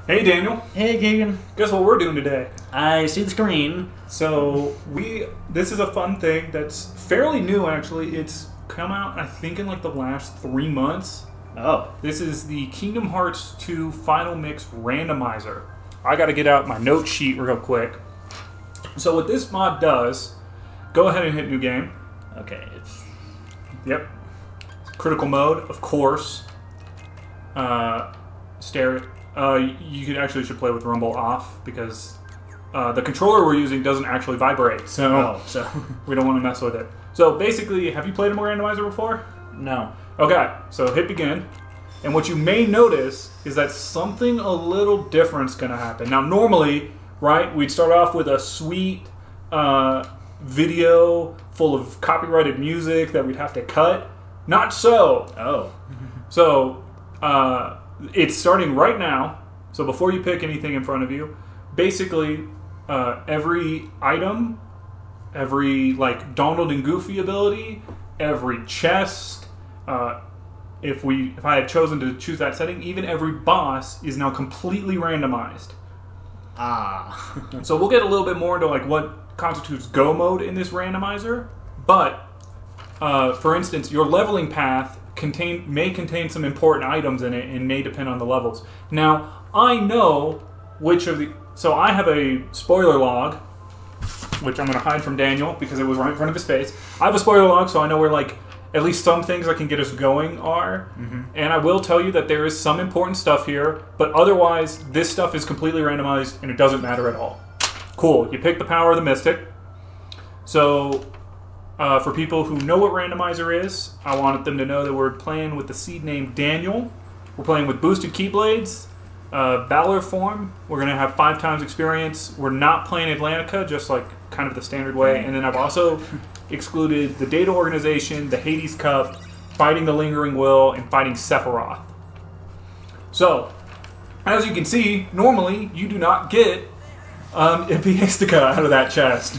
Hey Daniel. Hey Keegan. Guess what we're doing today? I see the screen. So this is a fun thing that's fairly new actually. It's come out I think in like the last 3 months. Oh. This is the Kingdom Hearts 2 Final Mix Randomizer. I gotta get out my note sheet real quick. So what this mod does, go ahead and hit new game. Okay, Yep. Critical mode, of course. You should play with rumble off because the controller we're using doesn't actually vibrate, so we don't want to mess with it. So basically, have you played a randomizer before? No. Okay, so hit begin, and what you may notice is that something a little different is going to happen. Now, normally, right, we'd start off with a sweet video full of copyrighted music that we'd have to cut. Not so. Oh. So, it's starting right now. So before you pick anything in front of you, basically every item, every like Donald and Goofy ability, every chest, if I had chosen to choose that setting, even every boss is now completely randomized. Ah. So we'll get a little bit more into like what constitutes go mode in this randomizer, but for instance, your leveling path may contain some important items in it and may depend on the levels. Now, I know which of the... So I have a spoiler log, which I'm going to hide from Daniel because it was right in front of his face. I have a spoiler log, so I know where like at least some things that can get us going are. Mm-hmm. And I will tell you that there is some important stuff here, but otherwise this stuff is completely randomized and it doesn't matter at all. Cool. You pick the power of the Mystic. So... for people who know what Randomizer is, I wanted them to know that we're playing with the seed name Daniel. We're playing with boosted Keyblades, Valor form. We're going to have 5 times experience. We're not playing Atlantica, just like kind of the standard way. And then I've also excluded the Data Organization, the Hades Cup, Fighting the Lingering Will, and Fighting Sephiroth. So, as you can see, normally you do not get Impiastica out of that chest.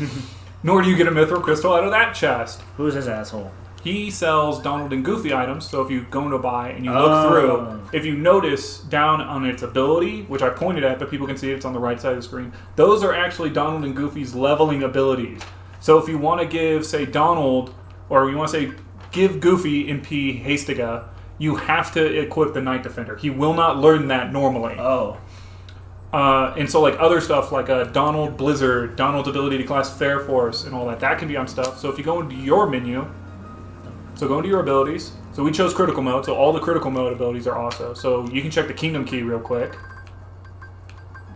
Nor do you get a Mithril Crystal out of that chest. Who's this asshole? He sells Donald and Goofy items, so if you go to buy and you look through, if you notice down on its ability, which I pointed at, but people can see it's on the right side of the screen, those are actually Donald and Goofy's leveling abilities. So if you want to give, say, Donald, or you want to say, give Goofy Impiastica, you have to equip the Night Defender. He will not learn that normally. Oh. And so, like, other stuff, like Donald Blizzard, Donald's ability to class Fair Force, and all that, that can be on stuff. So if you go into your menu, so go into your abilities. So we chose critical mode, so all the critical mode abilities are also. So you can check the Kingdom Key real quick.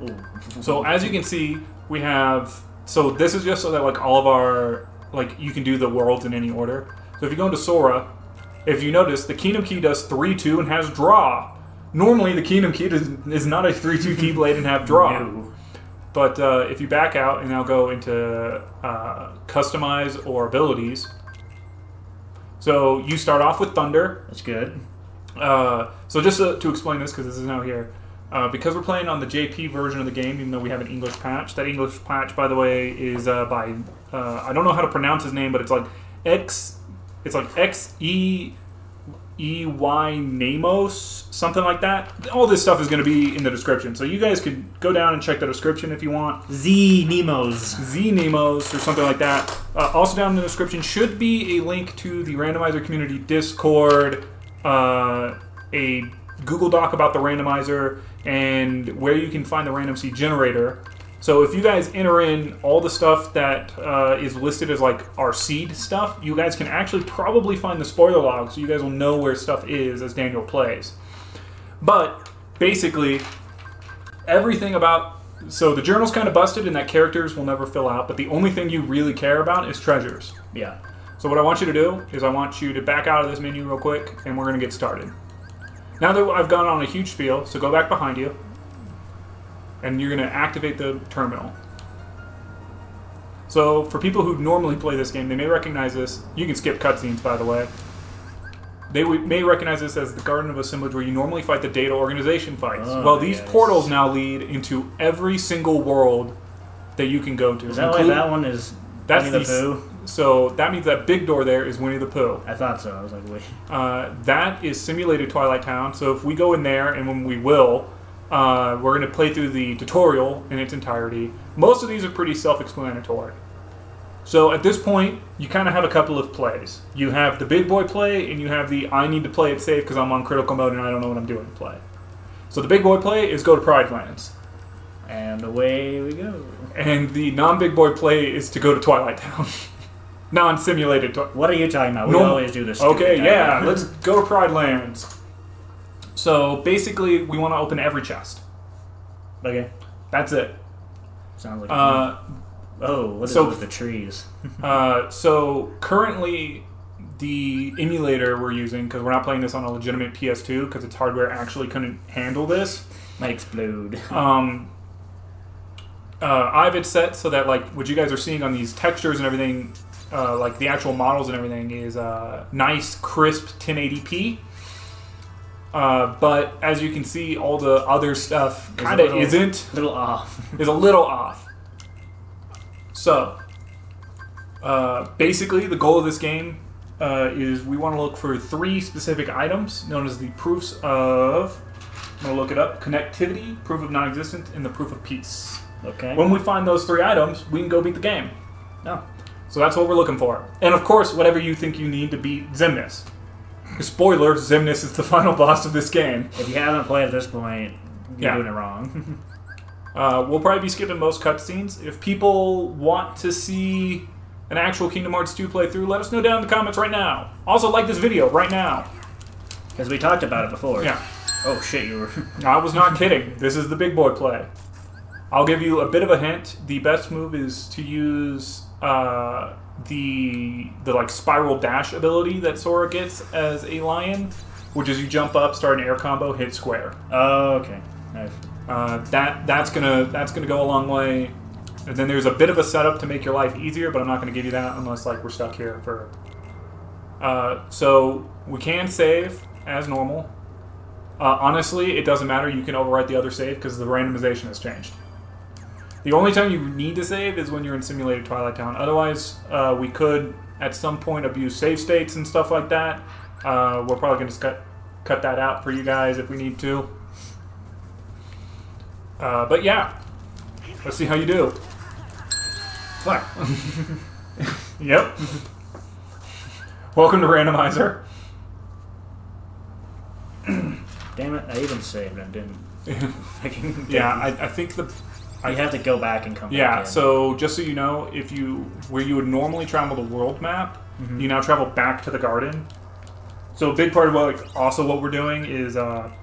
Ooh. So as you can see, we have, so this is just so that, like, all of our, like, you can do the worlds in any order. So if you go into Sora, if you notice, the Kingdom Key does 3-2 and has draw. Normally, the Kingdom Key is not a 3-2 Keyblade and have draw. No. But if you back out and now go into Customize or Abilities, so you start off with Thunder. That's good. So just to explain this, because this is now here, because we're playing on the JP version of the game, even though we have an English patch, that English patch, by the way, is by, I don't know how to pronounce his name, but it's like X-E... EY Namos, something like that. All this stuff is going to be in the description, so you guys could go down and check the description if you want. Z Nemos, or something like that. Also down in the description should be a link to the Randomizer Community Discord, a Google Doc about the Randomizer, and where you can find the Random Seed Generator. So if you guys enter in all the stuff that is listed as like our seed stuff, you guys can actually probably find the spoiler log, so you guys will know where stuff is as Daniel plays. But basically, everything about... So the journal's kind of busted in that characters will never fill out, but the only thing you really care about is treasures. Yeah. So what I want you to do is I want you to back out of this menu real quick, and we're going to get started. Now that I've gone on a huge spiel, so go back behind you. And you're going to activate the terminal. So, for people who normally play this game, they may recognize this. You can skip cutscenes, by the way. They may recognize this as the Garden of Assemblage, where you normally fight the Data Organization fights. Oh, well, these portals now lead into every single world that you can go to. Is that why that one is Winnie the Pooh? So that means that big door there is Winnie the Pooh. I thought so. I was like, wait. That is simulated Twilight Town. So if we go in there, and when we will, We're going to play through the tutorial in its entirety. Most of these are pretty self-explanatory. So at this point, you kind of have a couple of plays. You have the big boy play, and you have the I need to play it safe because I'm on critical mode and I don't know what I'm doing play. So the big boy play is go to Pride Lands. And away we go. And the non-big boy play is to go to Twilight Town. Non-simulated. What are you talking about? We always do this. Okay, yeah, let's go to Pride Lands. So basically, we want to open every chest. Okay. That's it. Sounds like what is it with the trees? So currently, the emulator we're using, because we're not playing this on a legitimate PS2, because its hardware actually couldn't handle this. Might explode. I have it set so that like what you guys are seeing on these textures and everything, like the actual models and everything, is nice, crisp 1080p. But as you can see, all the other stuff kind of isn't. A little off. Is a little off. So, basically, the goal of this game is we want to look for 3 specific items known as the proofs of, I'm going to look it up, connectivity, proof of non-existence, and the proof of peace. Okay. When we find those 3 items, we can go beat the game. No. So that's what we're looking for. And of course, whatever you think you need to beat Xemnas. Spoiler, Xemnas is the final boss of this game. If you haven't played at this point, you're doing it wrong. We'll probably be skipping most cutscenes. If people want to see an actual Kingdom Hearts 2 playthrough, let us know down in the comments right now. Also, like this video right now. Because we talked about it before. Yeah. Oh shit, you were... I was not kidding. This is the big boy play. I'll give you a bit of a hint. The best move is to use the like spiral dash ability that Sora gets as a lion, which is you jump up, start an air combo, hit square. Oh, okay. Nice. That's gonna go a long way. And then there's a bit of a setup to make your life easier, but I'm not gonna give you that unless like we're stuck here for. So we can save as normal. Honestly, it doesn't matter. You can overwrite the other save because the randomization has changed. The only time you need to save is when you're in simulated Twilight Town. Otherwise, we could at some point abuse save states and stuff like that. We're probably going to cut that out for you guys if we need to. But yeah, let's see how you do. Fuck. Yep. Welcome to Randomizer. Damn it! I even saved and didn't. Yeah, I think the. You have to go back and come back. Yeah, in. so just so you know, where you would normally travel the world map, you now travel back to the garden. So a big part of what we're doing is our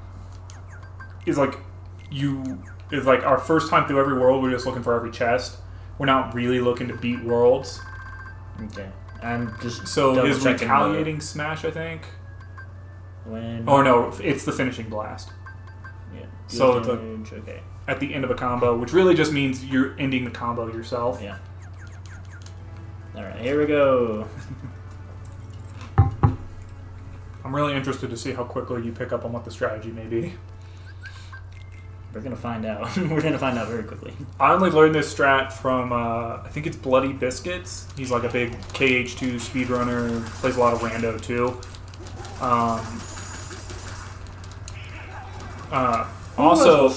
first time through every world. We're just looking for every chest. We're not really looking to beat worlds. Okay, and just so his retaliating smash, I think. When? Oh no, it's the finishing blast. Yeah. So okay. At the end of a combo, which really just means you're ending the combo yourself. Yeah. Alright, here we go. I'm really interested to see how quickly you pick up on what the strategy may be. We're gonna find out. We're gonna find out very quickly. I only learned this strat from, I think it's Bloody Biscuits. He's like a big KH2 speedrunner, plays a lot of rando too. Also,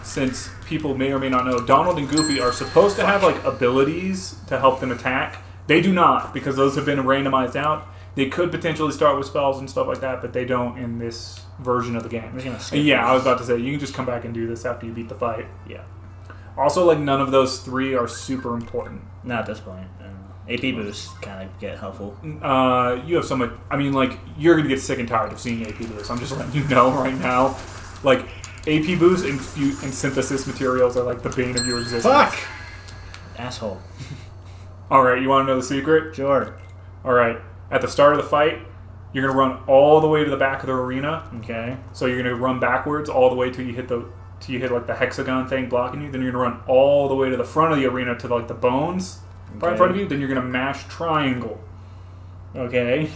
since people may or may not know, Donald and Goofy are supposed to have like abilities to help them attack. They do not, because those have been randomized out. They could potentially start with spells and stuff like that, but they don't in this version of the game. I was about to say, you can just come back and do this after you beat the fight. Yeah. Also, like, none of those 3 are super important. Not at this point. AP boosts kind of get helpful. You have so much... I mean, like, you're going to get sick and tired of seeing AP boosts. I'm just letting you know right now. Like, AP boosts and synthesis materials are, like, the bane of your existence. Fuck! Asshole. Alright, you want to know the secret? Sure. Alright, at the start of the fight, you're going to run all the way to the back of the arena. Okay. So you're going to run backwards all the way till you hit like the hexagon thing blocking you. Then you're going to run all the way to the front of the arena to like the bones right in front of you. Then you're going to mash triangle. Okay.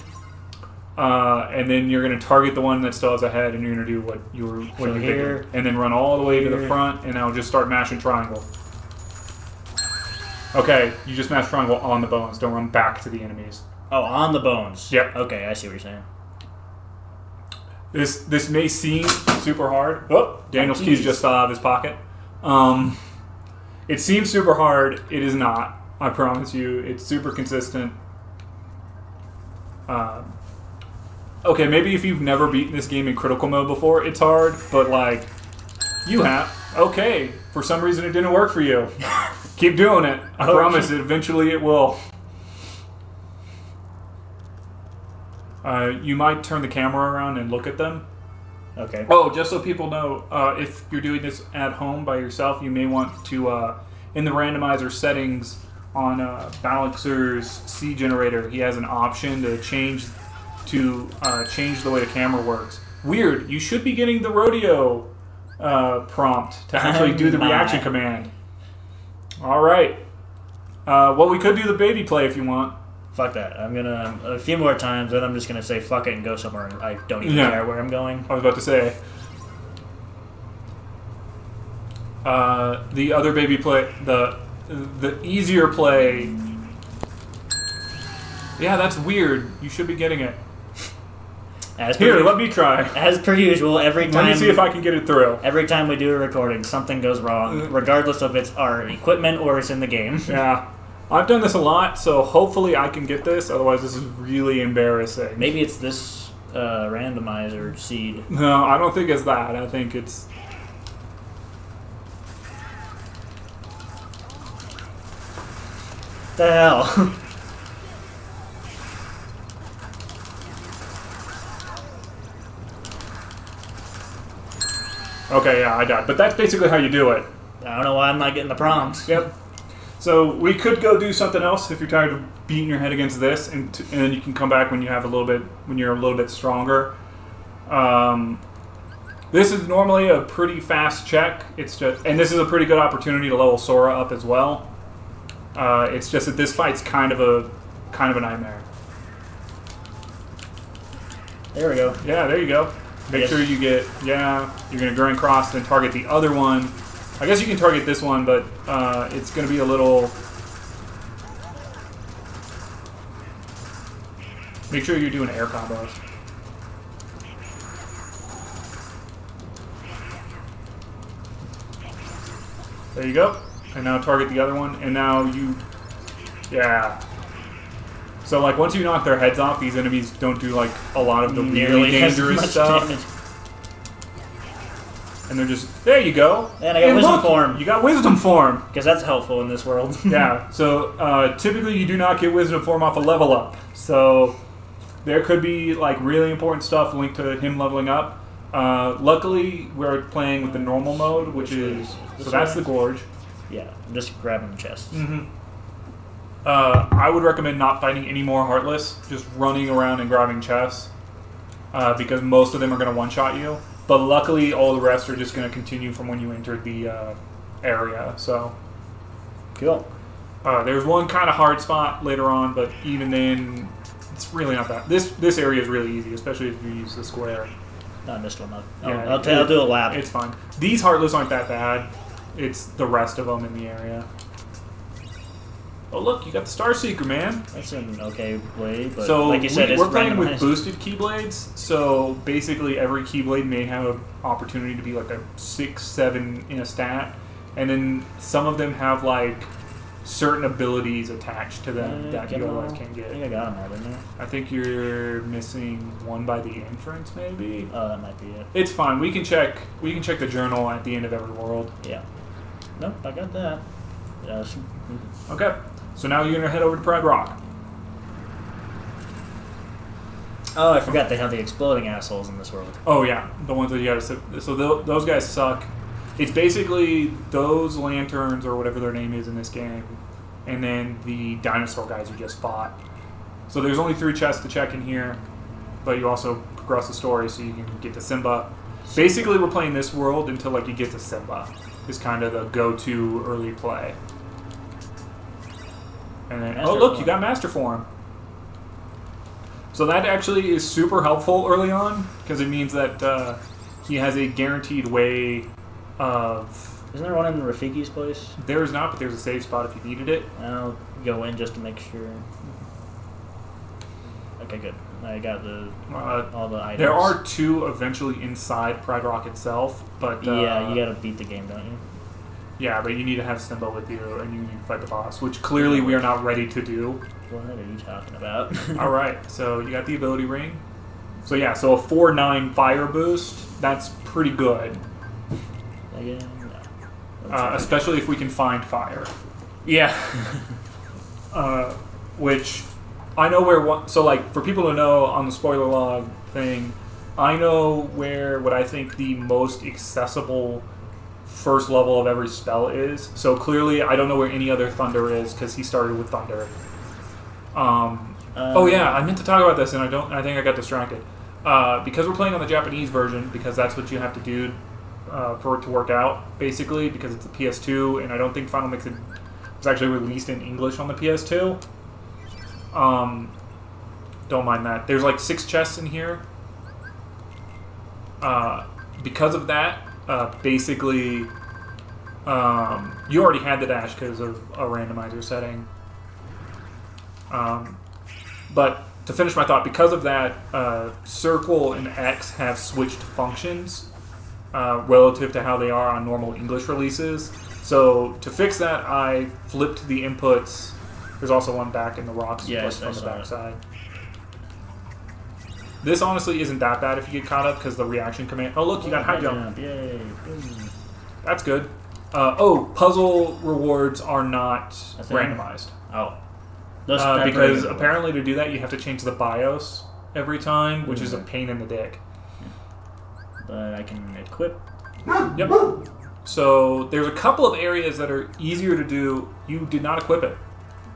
And then you're going to target the one that still has a head, and you're going to do what you did, and then run all the way to the front, and I'll just start mashing triangle. Okay, you just mash triangle on the bones. Don't run back to the enemies. Oh, on the bones. Yep. Okay, I see what you're saying. This may seem super hard. Oh, Daniel's keys just fell out of his pocket. It seems super hard. It is not. I promise you. It's super consistent. Okay, maybe if you've never beaten this game in critical mode before, it's hard. But like, you have. Okay, for some reason it didn't work for you. Keep doing it. I promise. Eventually it will. You might turn the camera around and look at them. Okay. Oh, just so people know, if you're doing this at home by yourself, you may want to, in the randomizer settings on Balixer's C generator, he has an option to change the way the camera works. Weird. You should be getting the rodeo prompt to actually do the reaction command. All right. Well, we could do the baby play if you want. Fuck that. I'm gonna a few more times, then I'm just gonna say fuck it and go somewhere. I don't even care where I'm going. I was about to say. The other baby play, the easier play. Yeah, that's weird. You should be getting it. Here, let me try. As per usual, every time. Let me see if I can get it through. Every time we do a recording, something goes wrong, regardless of it's our equipment or it's in the game. Yeah. I've done this a lot, so hopefully I can get this. Otherwise, this is really embarrassing. Maybe it's this randomizer seed. No, I don't think it's that. I think it's... The hell? Okay, yeah, I died. But that's basically how you do it. I don't know why I'm not getting the prompts. Yep. So we could go do something else if you're tired of beating your head against this, and then you can come back when you have when you're a little bit stronger. This is normally a pretty fast check. It's just, and this is a pretty good opportunity to level Sora up as well. It's just that this fight's kind of a nightmare. There we go. Yeah, there you go. Make sure you get, you're going to grind cross, then target the other one. I guess you can target this one, but it's going to be a little... Make sure you're doing air combos. There you go. And now target the other one, and now you... Yeah. So, like, once you knock their heads off, these enemies don't do, like, a lot of the really dangerous stuff. Damage. And they're just, there you go. And I got wisdom form. You got wisdom form. Because that's helpful in this world. Yeah, so typically you do not get wisdom form off a level up. So there could be like really important stuff linked to him leveling up. Luckily, we're playing with the normal mode, which is, so that's the gorge. Yeah, I'm just grabbing the chest. Mm-hmm. I would recommend not fighting any more Heartless, just running around and grabbing chests. Because most of them are going to one-shot you. But luckily, all the rest are just going to continue from when you entered the area. So, cool. There's one kind of hard spot later on, but even then, it's really not that. This area is really easy, especially if you use the square. I missed one up. Yeah, I'll do a lap. It's fine. These Heartless aren't that bad. It's the rest of them in the area. Oh look, you got the Star Seeker, man. That's an okay blade, but so like you said, we're playing with boosted Keyblades, so basically every Keyblade may have an opportunity to be like a 6, 7 in a stat, and then some of them have like certain abilities attached to them that you otherwise can't get. I think I got them all, didn't I? I think you're missing one by the entrance, maybe? Oh, that might be it. It's fine. We can check the journal at the end of every world. Yeah. Nope, I got that. Yes. Okay. So now you're going to head over to Pride Rock. Oh, I forgot they have the exploding assholes in this world. Oh, yeah. The ones that you got to... So those guys suck. It's basically those lanterns, or whatever their name is in this game, and then the dinosaur guys you just fought. So there's only 3 chests to check in here, but you also progress the story so you can get to Simba. Basically, we're playing this world until like you get to Simba. Is kind of the go-to early play. And then, oh look, you got Master Form. So that actually is super helpful early on, because it means that he has a guaranteed way of... Isn't there one in Rafiki's place? There is not, but there's a save spot if you needed it. I'll go in just to make sure. Okay, good. I got all the items. There are 2 eventually inside Pride Rock itself, but yeah, you gotta beat the game, don't you? Yeah, but you need to have Simba with you, and you need to fight the boss, which clearly we are not ready to do. What are you talking about? Alright, so you got the ability ring. So yeah, so a 4-9 fire boost, that's pretty good. Again, especially if we can find fire. Yeah. Which, I know where so like, for people to know on the spoiler log thing, I know where what I think the most accessible first level of every spell is. So clearly, I don't know where any other Thunder is, because he started with Thunder. Oh yeah, I meant to talk about this, and I think I got distracted. Because we're playing on the Japanese version, because that's what you have to do for it to work out, basically, because it's a PS2, and I don't think Final Mix was actually released in English on the PS2. Don't mind that. There's like 6 chests in here. Because of that, basically, you already had the dash because of a randomizer setting. But to finish my thought, because of that, Circle and X have switched functions relative to how they are on normal English releases. So to fix that, I flipped the inputs. There's also one back in the rocks from the backside. This honestly isn't that bad if you get caught up, because the reaction command... Oh, look, you got high jump. Yay. That's good. Puzzle rewards are not randomized. Oh. Because apparently to do that, you have to change the BIOS every time, which is a pain in the dick. But I can equip. Yep. So there's a couple of areas that are easier to do. You did not equip it.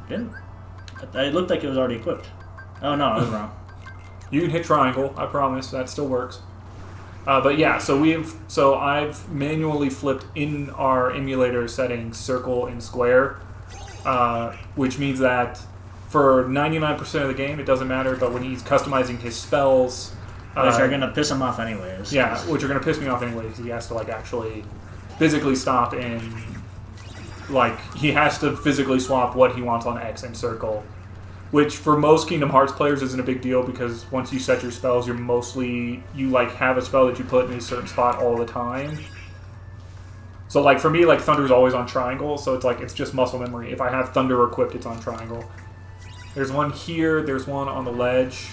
Didn't? It looked like it was already equipped. Oh no, I was wrong. You can hit triangle, I promise. That still works. But yeah, so I've manually flipped in our emulator settings circle and square, which means that for 99% of the game it doesn't matter, but when he's customizing his spells, which are gonna piss him off anyways. Yeah, which are gonna piss me off anyways. He has to like actually physically stop and like he has to physically swap what he wants on X and circle. Which for most Kingdom Hearts players isn't a big deal, because once you set your spells, you like have a spell that you put in a certain spot all the time. So like for me, like Thunder's always on triangle, so it's just muscle memory. If I have Thunder equipped, it's on triangle. There's one here, there's one on the ledge,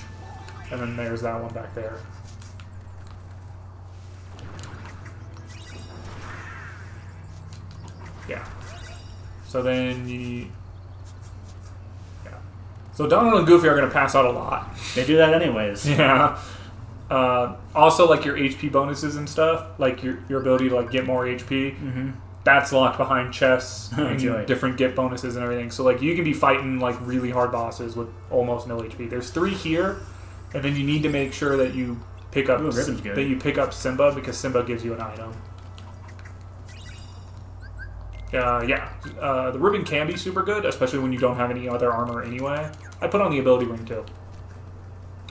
and then there's that one back there. Yeah. So then So Donald and Goofy are going to pass out a lot. They do that anyways. Yeah. Also, like your HP bonuses and stuff, like your ability to like get more HP, that's locked behind chests and different get bonuses and everything. So like you can be fighting like really hard bosses with almost no HP. There's 3 here, and then you need to make sure that you pick up Simba, because Simba gives you an item. The ribbon can be super good, especially when you don't have any other armor anyway. I put on the ability ring too,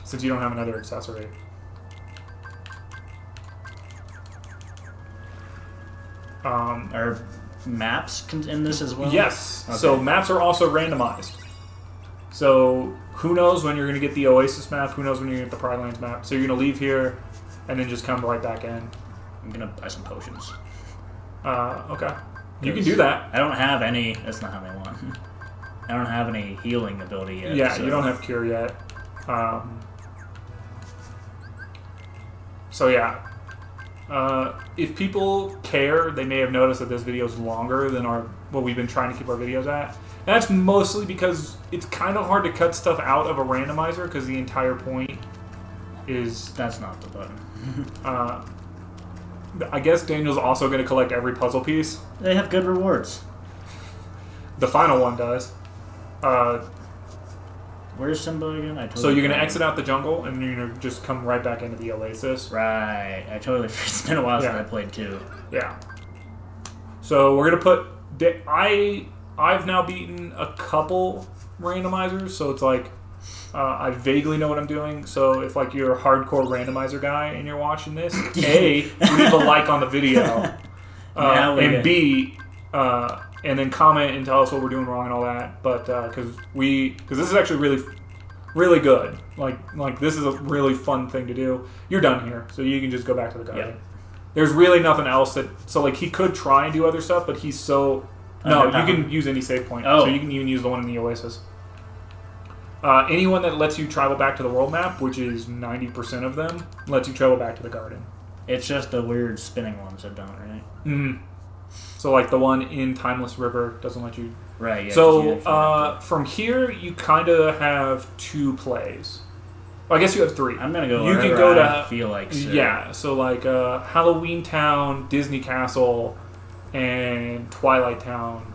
since you don't have another accessory. Are maps in this as well? Yes. Okay. So maps are also randomized. So who knows when you're going to get the Oasis map, who knows when you're going to get the Pride Lands map. So you're going to leave here and then just come right back in. I'm going to buy some potions. Okay. You can do that. I don't have any. That's not how they want. I don't have any healing ability yet. Yeah, so. You don't have cure yet. So yeah. If people care, they may have noticed that this video is longer than what we've been trying to keep our videos at. And that's mostly because it's kind of hard to cut stuff out of a randomizer, because the entire point is... That's not the button. I guess Daniel's also going to collect every puzzle piece. They have good rewards. The final one does. Where's Simba again? So you're going to exit out the jungle, and you're going to just come right back into the Oasis. Right. I totally... It's been a while since I played 2. Yeah. So we're going to put... I've now beaten a couple randomizers, so it's like... I vaguely know what I'm doing, so if like you're a hardcore randomizer guy and you're watching this, A, leave a like on the video, and B, and then comment and tell us what we're doing wrong and all that. But because this is actually really really good. Like this is a really fun thing to do. You're done here, so you can just go back to the garden. Yep. There's really nothing else so like he could try and do other stuff, but he's so no. You can use any save point, so you can even use the one in the Oasis. Anyone that lets you travel back to the world map, which is 90% of them, lets you travel back to the garden. It's just the weird spinning ones that don't, right? Mm-hmm. So like the one in Timeless River doesn't let you. Right. Yeah, so from here you kind of have 2 plays. Well, I guess you have 3. I'm gonna go. You can go to I feel like. So. Yeah. So like Halloween Town, Disney Castle, and Twilight Town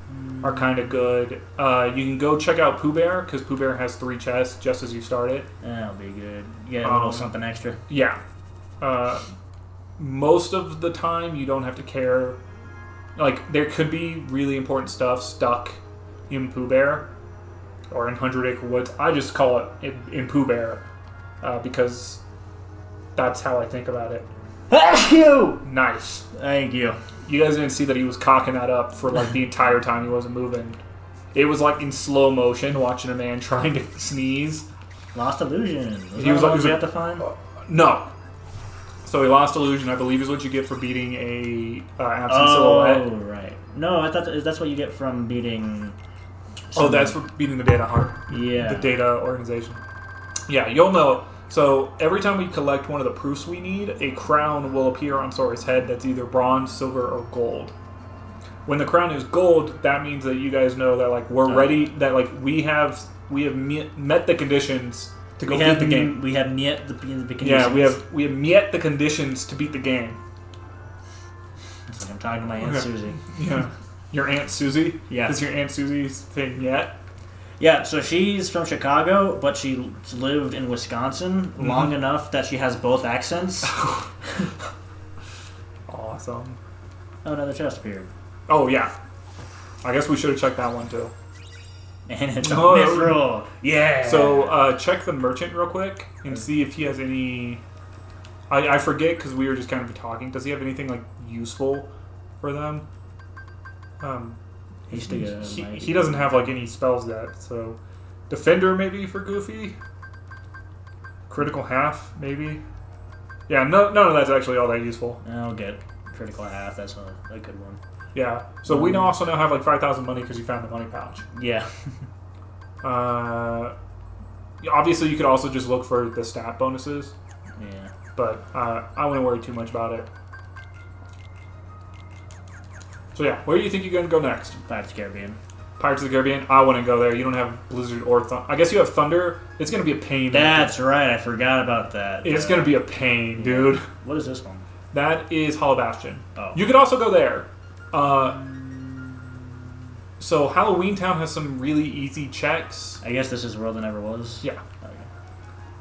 are kind of good. You can go check out Pooh Bear because Pooh Bear has 3 chests just as you start it. That'll be good. You get a little something extra. Yeah. Most of the time you don't have to care. Like there could be really important stuff stuck in Pooh Bear or in 100 Acre Woods. I just call it in Pooh Bear because that's how I think about it. Thank you. Nice. Thank you. You guys didn't see that he was cocking that up for like the entire time he wasn't moving. It was like in slow motion watching a man trying to sneeze. Lost illusion. He was like, you have to find? No. So he lost illusion, I believe, is what you get for beating a absent silhouette. Oh, right. No, I thought that's what you get from beating. Oh, that's for beating the data heart. Yeah. The data organization. Yeah, you'll know. So every time we collect one of the proofs we need, a crown will appear on Sora's head that's either bronze, silver, or gold. When the crown is gold, that means that you guys know that like we're ready. That like we have met the conditions to go beat the game. We have met the conditions. Yeah, we have met the conditions to beat the game. It's like I'm talking to my Aunt Susie. Yeah, your Aunt Susie. Yeah, is your Aunt Susie's thing yet? Yeah, so she's from Chicago, but she lived in Wisconsin long enough that she has both accents. Awesome. Oh, another chest appeared. Oh, yeah. I guess we should have checked that one, too. And it's a mithril. Yeah. So, check the merchant real quick and see if he has any... I forget, because we were just kind of talking. Does he have anything, like, useful for them? He doesn't have like any spells yet, so Defender maybe for Goofy, Critical Half maybe. Yeah, none of that's actually all that useful. I'll get Critical Half. That's a good one. Yeah. So we also now have like 5,000 money because you found the money pouch. Yeah. Obviously, you could also just look for the stat bonuses. Yeah. But I wouldn't worry too much about it. So yeah, where do you think you're going to go next? Pirates of the Caribbean. Pirates of the Caribbean? I wouldn't go there. You don't have Blizzard or Thunder. I guess you have Thunder. It's going to be a pain. That's right. I forgot about that. It's going to be a pain, dude. What is this one? That is Hollow Bastion. Oh. You could also go there. So Halloween Town has some really easy checks. I guess this is World That Never Was? Yeah. Okay.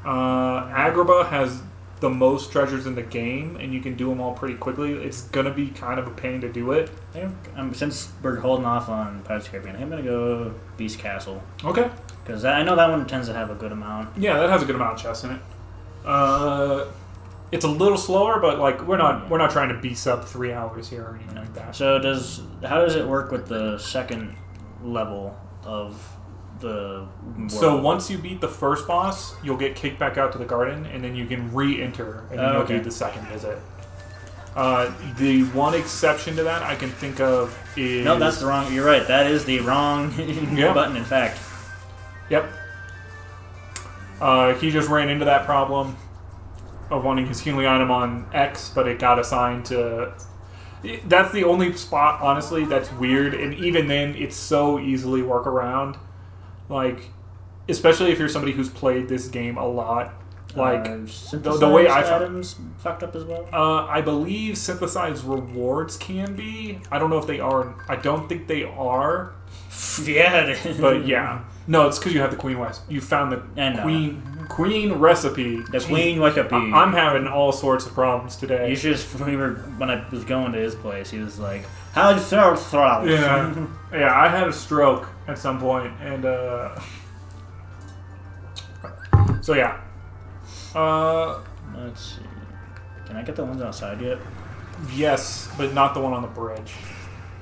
Agrabah has the most treasures in the game, and you can do them all pretty quickly. It's gonna be kind of a pain to do it. Since we're holding off on Pirates of the Caribbean, I'm gonna go Beast Castle. Okay. Because I know that one tends to have a good amount. Yeah, that has a good amount of chests in it. It's a little slower, but like we're not trying to beast up 3 hours here or anything like that. So how does it work with the second level of the world? So once you beat the first boss, you'll get kicked back out to the garden, and then you can re-enter, and then you'll do the second visit. The one exception to that I can think of is... No, that's the wrong... You're right. That is the wrong button, in fact. Yep. He just ran into that problem of wanting his healing item on X, but it got assigned to... That's the only spot, honestly, that's weird, and even then, it's so easily work around. Like, especially if you're somebody who's played this game a lot, like the way I found items fucked up as well. I believe synthesized rewards can be. I don't know if they are. I don't think they are. Yeah, but yeah, no, it's because you have the Queen West. You found the Queen recipe. The Queen recipe. I'm having all sorts of problems today. You should. When I was going to his place, he was like, "How'd you throw?" Yeah, yeah. I had a stroke at some point, and so yeah. Let's see. Can I get the ones outside yet? Yes, but not the one on the bridge.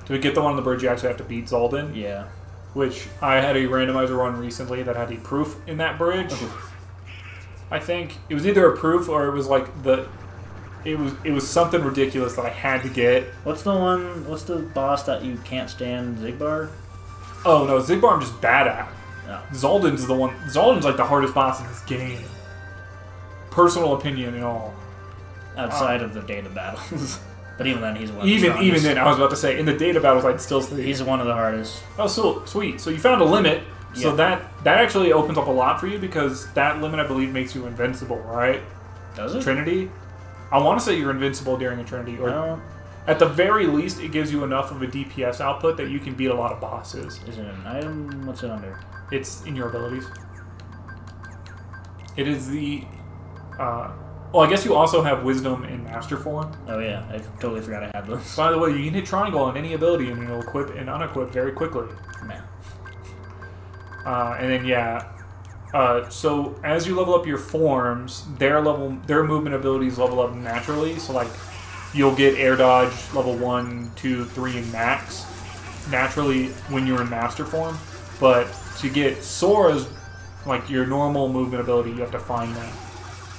To get the one on the bridge, you actually have to beat Zaldin. Yeah. which I had a randomizer run recently that had a proof in that bridge. I think it was either a proof or it was like it was something ridiculous that I had to get. What's the boss that you can't stand, Zigbar? Oh no, Zigbar I'm just bad at. No. Zoldan's the one. Zoldan's like the hardest boss in this game. Personal opinion and all. Outside of the data battles. But even then, he's one of the Even strongest. then, I was about to say, in the data battles, I'd still say... He's one of the hardest. Oh, so sweet. So you found a limit. So Yeah. that actually opens up a lot for you because that limit, I believe, makes you invincible, right? Does it? Trinity? I want to say you're invincible during a Trinity. Or No. at the very least, it gives you enough of a DPS output that you can beat a lot of bosses. Is it an item? What's it under? It's in your abilities. It is the... well, I guess you also have Wisdom in Master Form. Oh yeah, I totally forgot I had those. By the way, you can hit triangle on any ability and it'll equip and unequip very quickly. Man. And then, yeah. So as you level up your forms, their movement abilities level up naturally. So, like, you'll get air dodge level 1, 2, 3, and max naturally when you're in Master Form. But to get Sora's, like, your normal movement ability, you have to find them.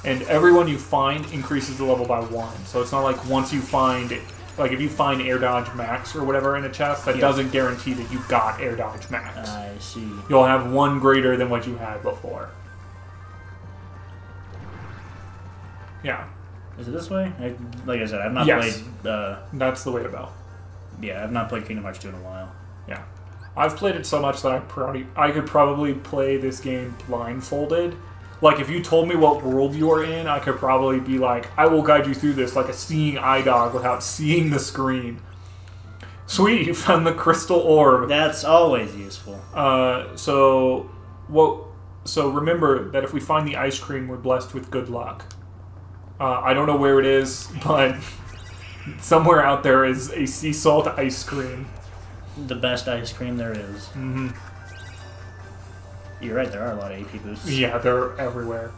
And everyone you find increases the level by 1. So it's not like once you find, like if you find air dodge max or whatever in a chest, that doesn't guarantee that you got air dodge max. I see. You'll have one greater than what you had before. Yeah. Is it this way? Like I said, I've not Yes. played... That's the way to go. yeah, I've not played Kingdom Hearts 2 in a while. Yeah. I've played it so much that I could probably play this game blindfolded. Like, if you told me what world you are in, I could probably be like, I will guide you through this like a seeing eye dog without seeing the screen. Sweet, you found the crystal orb. That's always useful. So remember that if we find the ice cream, we're blessed with good luck. I don't know where it is, but somewhere out there is a sea salt ice cream. The best ice cream there is. Mm-hmm. You're right, there are a lot of AP boosts. Yeah, they're everywhere.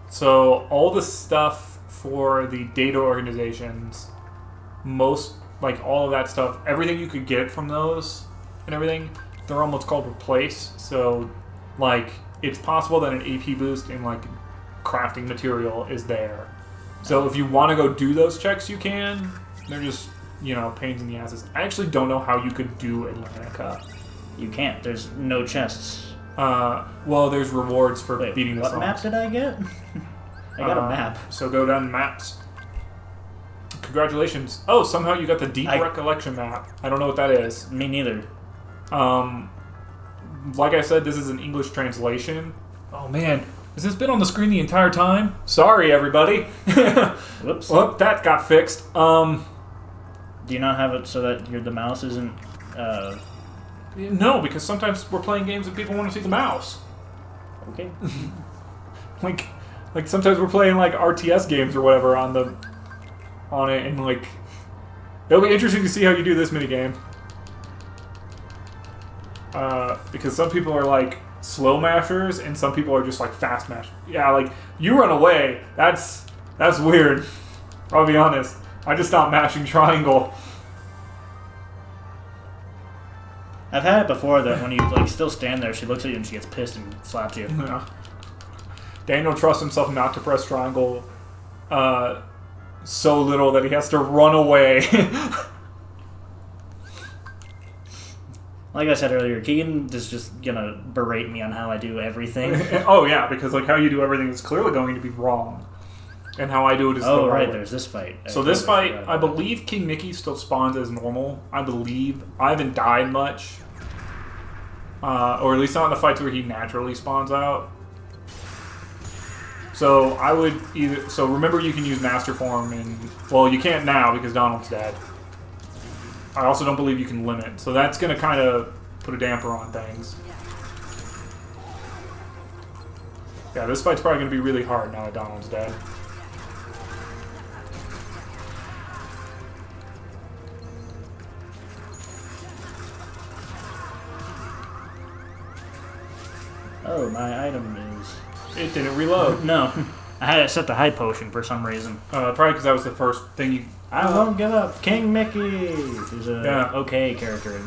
So all the stuff for the data organizations, all of that stuff, everything you could get from those and everything, they're almost called replace. So, like, it's possible that an AP boost in, like, crafting material is there. So if you want to go do those checks, you can. They're just, pains in the asses. I actually don't know how you could do Atlantica. You can't. There's no chests. Well, there's rewards for beating the songs. What map did I get? I got a map. So go down maps. Congratulations. Oh, somehow you got the Deep Recollection map. I don't know what that is. Me neither. Like I said, this is an English translation. Oh, man. Has this been on the screen the entire time? Sorry, everybody. Whoops. Well, that got fixed. Do you not have it so that the mouse isn't... No, because sometimes we're playing games and people want to see the mouse. Okay. like sometimes we're playing like RTS games or whatever on it, and like it'll be interesting to see how you do this minigame. Because some people are like slow mashers and some people are just like fast mashers. Yeah, like you run away. That's weird. I'll be honest. I just stopped mashing triangle. I've had it before that when you still stand there, she looks at you and she gets pissed and slaps you. Yeah. Daniel trusts himself not to press triangle so little that he has to run away. Like I said earlier, Keegan is just gonna berate me on how I do everything. Oh yeah, because like how you do everything is clearly going to be wrong, and how I do it is the right way. There's this fight. So this fight, I believe King Mickey still spawns as normal. I believe I haven't died much. Or at least not in the fights where he naturally spawns out. So I would either... So remember you can use Master Form and... Well, you can't now because Donald's dead. I also don't believe you can limit. So that's going to kind of put a damper on things. Yeah, this fight's probably going to be really hard now that Donald's dead. Oh, my item is... It didn't reload. No. I had it set to high potion for some reason. Probably because that was the first thing you... I won't give up. King Mickey! Who's a okay character.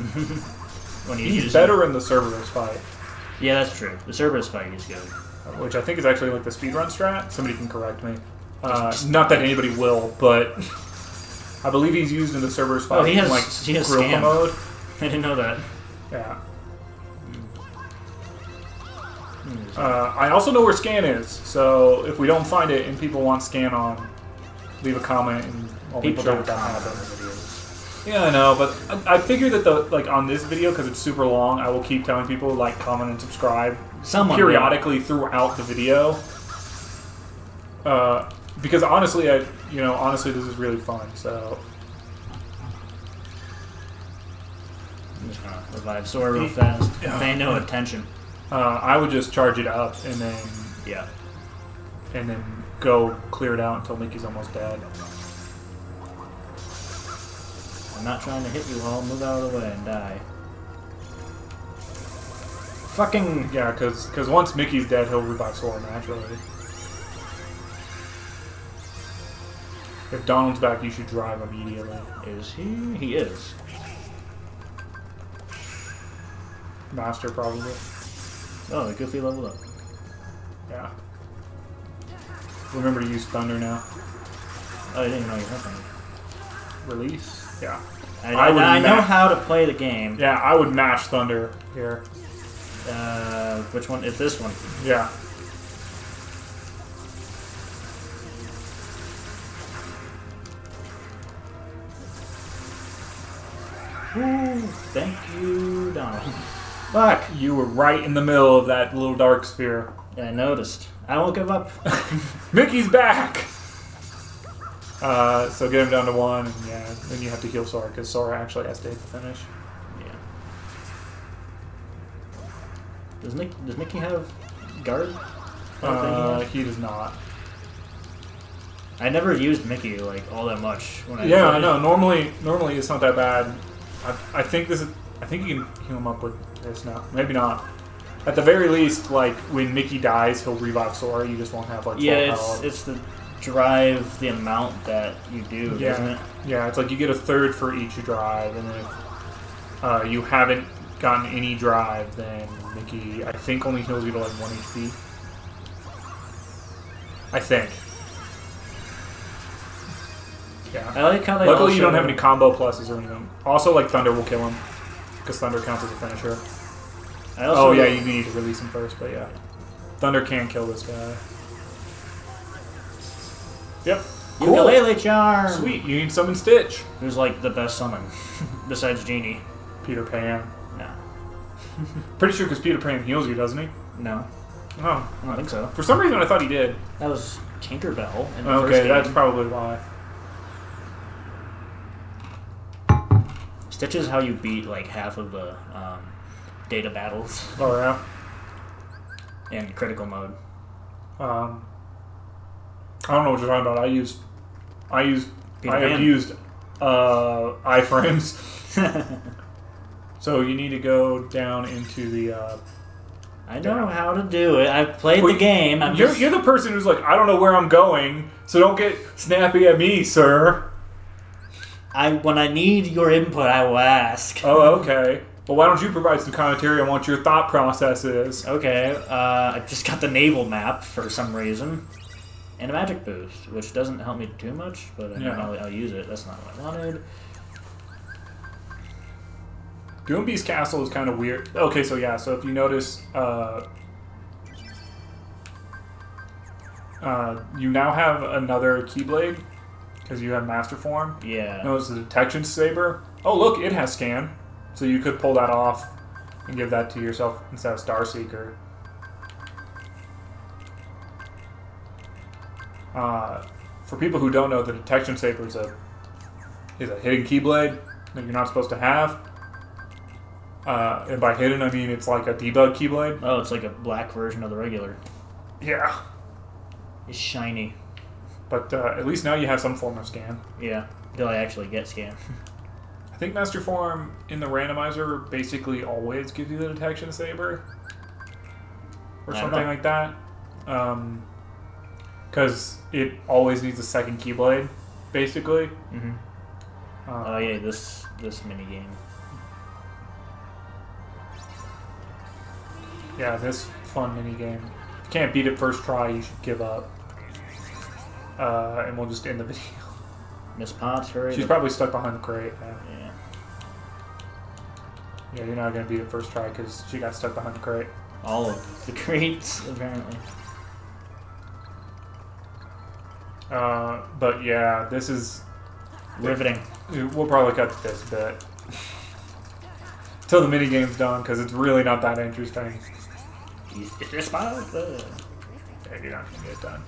when you He's use better him. in the Cerberus fight. Yeah, that's true. The Cerberus fight is good. Which I think is actually like the speedrun strat. Somebody can correct me. Not that anybody will, but I believe he's used in the Cerberus fight. Oh, he has grill scam mode. I didn't know that. Yeah. I also know where Scan is, so if we don't find it and people want Scan on, leave a comment and I'll make sure that happens. Yeah, I know, but I figure that on this video, because it's super long, I will keep telling people like, comment, and subscribe periodically throughout the video. Because honestly, honestly, this is really fun. So I'm just gonna revive Sora real fast. Pay no attention. I would just charge it up and then go clear it out until Mickey's almost dead. I'm not trying to hit you all. Move out of the way and die. Fucking yeah, because once Mickey's dead, he'll revive Sora naturally. If Donald's back, you should drive immediately. Is he? He is. Master probably. Oh, the Goofy leveled up. Yeah. Remember to use Thunder now. Oh, I didn't even know you had Thunder. Release? Yeah. I know how to play the game. Yeah, I would mash Thunder here. Which one? It's this one. Yeah. Ooh, thank you, Donald. Fuck! You were right in the middle of that little dark sphere. Yeah, I noticed. I won't give up. Mickey's back! So get him down to 1, and yeah, then you have to heal Sora, because Sora actually has to hit the finish. Yeah. Does Mickey have guard? He does not. I never used Mickey like all that much when I I know. Normally it's not that bad. I think you can heal him up with this now. Maybe not. At the very least, like when Mickey dies, he'll revive Sora. You just won't have like 12 power. It's the drive the amount that you do, isn't it? Yeah, it's like you get a third for each drive, and then if you haven't gotten any drive, then Mickey, I think, only heals you to like 1 HP. I think. Yeah. I like how they Luckily, you don't have any combo pluses or anything. Also, like Thunder will kill him because Thunder counts as a finisher. Oh yeah, you need to release him first, but yeah, Thunder can kill this guy. Yep. Cool. Ukulele charm. Sweet. You need summon Stitch. Who's like the best summon besides Genie? Peter Pan. No. Pretty sure because Peter Pan heals you, doesn't he? No. Oh, I don't think so. For some reason, I thought he did. That was Tinkerbell in the first Okay, game. that's probably why. Stitch is how you beat like half of the data battles. Oh yeah. In critical mode. I don't know what you're talking about. I have used iframes. So you need to go down into the. I know how to do it. I've played the game. You're the person who's like, I don't know where I'm going, so don't get snappy at me, sir. When I need your input, I will ask. Oh, okay. Well, why don't you provide some commentary on what your thought process is? Okay, I just got the naval map for some reason. And a magic boost, which doesn't help me too much, but I know I'll use it. That's not what I wanted. Goombee's castle is kind of weird. Okay, so yeah, so if you notice, you now have another Keyblade, because you have Master Form. Yeah. Notice the Detection Saber. Oh, look, it has Scan. So you could pull that off and give that to yourself instead of Starseeker. For people who don't know, the Detection Saber is a hidden Keyblade that you're not supposed to have. And by hidden, I mean it's like a debug Keyblade. Oh, it's like a black version of the regular. Yeah. It's shiny. But at least now you have some form of Scan. Yeah, till I actually get Scan. I think Master Form in the randomizer basically always gives you the Detection Saber. Or something like that. Because it always needs a second Keyblade, basically. Mm-hmm. Oh yeah, this mini game. Yeah, this fun mini game. If you can't beat it first try, you should give up. And we'll just end the video. Miss Potts, hurry. She's probably stuck behind the crate. Yeah. Yeah, you're not going to beat it first try because she got stuck behind the crate. All of the crates, apparently. But yeah, this is... riveting. We'll probably cut this bit. Till the minigame's done, because it's really not that interesting. Is your spot? Yeah, you're not going to get it done.